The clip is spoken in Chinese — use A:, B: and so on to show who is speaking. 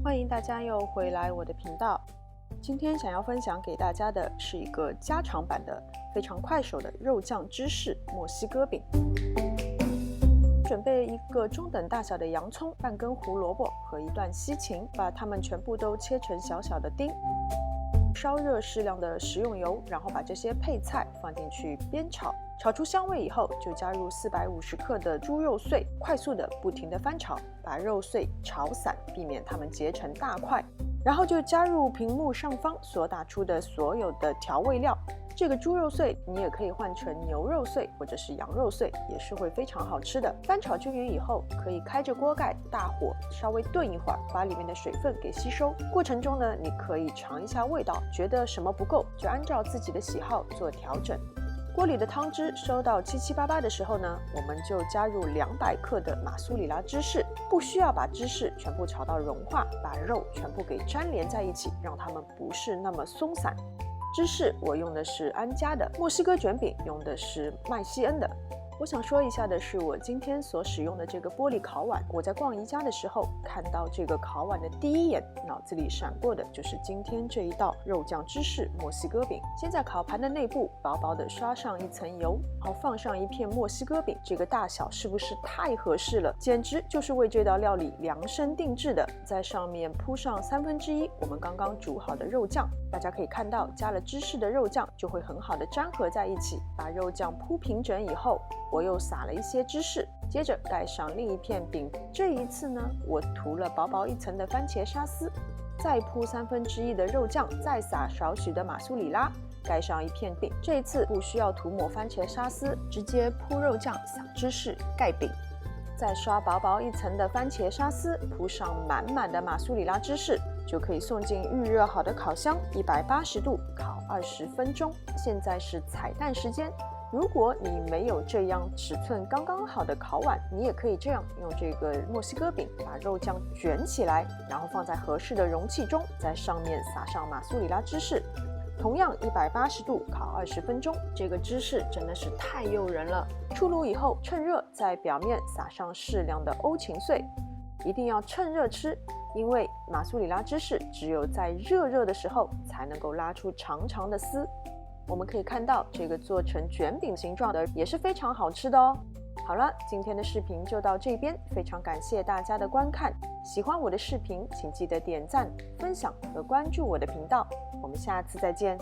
A: 欢迎大家又回来我的频道。今天想要分享给大家的是一个加长版的非常快手的肉酱芝士墨西哥饼。准备一个中等大小的洋葱、半根胡萝卜和一段西芹，把它们全部都切成小小的丁。烧热适量的食用油，然后把这些配菜放进去煸炒，炒出香味以后，就加入450克的猪肉碎，快速的不停的翻炒，把肉碎炒散，避免它们结成大块。然后就加入屏幕上方所打出的所有的调味料。这个猪肉碎你也可以换成牛肉碎或者是羊肉碎，也是会非常好吃的。翻炒均匀以后，可以开着锅盖，大火稍微炖一会儿，把里面的水分给吸收。过程中呢，你可以尝一下味道，觉得什么不够，就按照自己的喜好做调整。锅里的汤汁收到七七八八的时候呢，我们就加入200克的马苏里拉芝士，不需要把芝士全部炒到融化，把肉全部给粘连在一起，让它们不是那么松散。芝士我用的是安佳的，墨西哥卷饼用的是麦西恩的。我想说一下的是，我今天所使用的这个玻璃烤碗，我在逛宜家的时候看到这个烤碗的第一眼，脑子里闪过的就是今天这一道肉酱芝士墨西哥饼。先在烤盘的内部薄薄的刷上一层油，然后放上一片墨西哥饼，这个大小是不是太合适了？简直就是为这道料理量身定制的。在上面铺上1/3我们刚刚煮好的肉酱，大家可以看到加了芝士的肉酱就会很好的粘合在一起。把肉酱铺平整以后，我又撒了一些芝士，接着盖上另一片饼。这一次呢，我涂了薄薄一层的番茄沙司，再铺1/3的肉酱，再撒少许的马苏里拉，盖上一片饼。这一次不需要涂抹番茄沙司，直接铺肉酱，撒芝士，盖饼。再刷薄薄一层的番茄沙司，铺上满满的马苏里拉芝士，就可以送进预热好的烤箱，180度烤20分钟。现在是彩蛋时间。如果你没有这样尺寸刚刚好的烤碗，你也可以这样用这个墨西哥饼把肉酱卷起来，然后放在合适的容器中，在上面撒上马苏里拉芝士，同样180度烤20分钟。这个芝士真的是太诱人了。出炉以后趁热在表面撒上适量的欧芹碎，一定要趁热吃，因为马苏里拉芝士只有在热的时候才能够拉出长长的丝。我们可以看到这个做成卷饼形状的也是非常好吃的哦。好了，今天的视频就到这边，非常感谢大家的观看。喜欢我的视频请记得点赞、分享和关注我的频道，我们下次再见。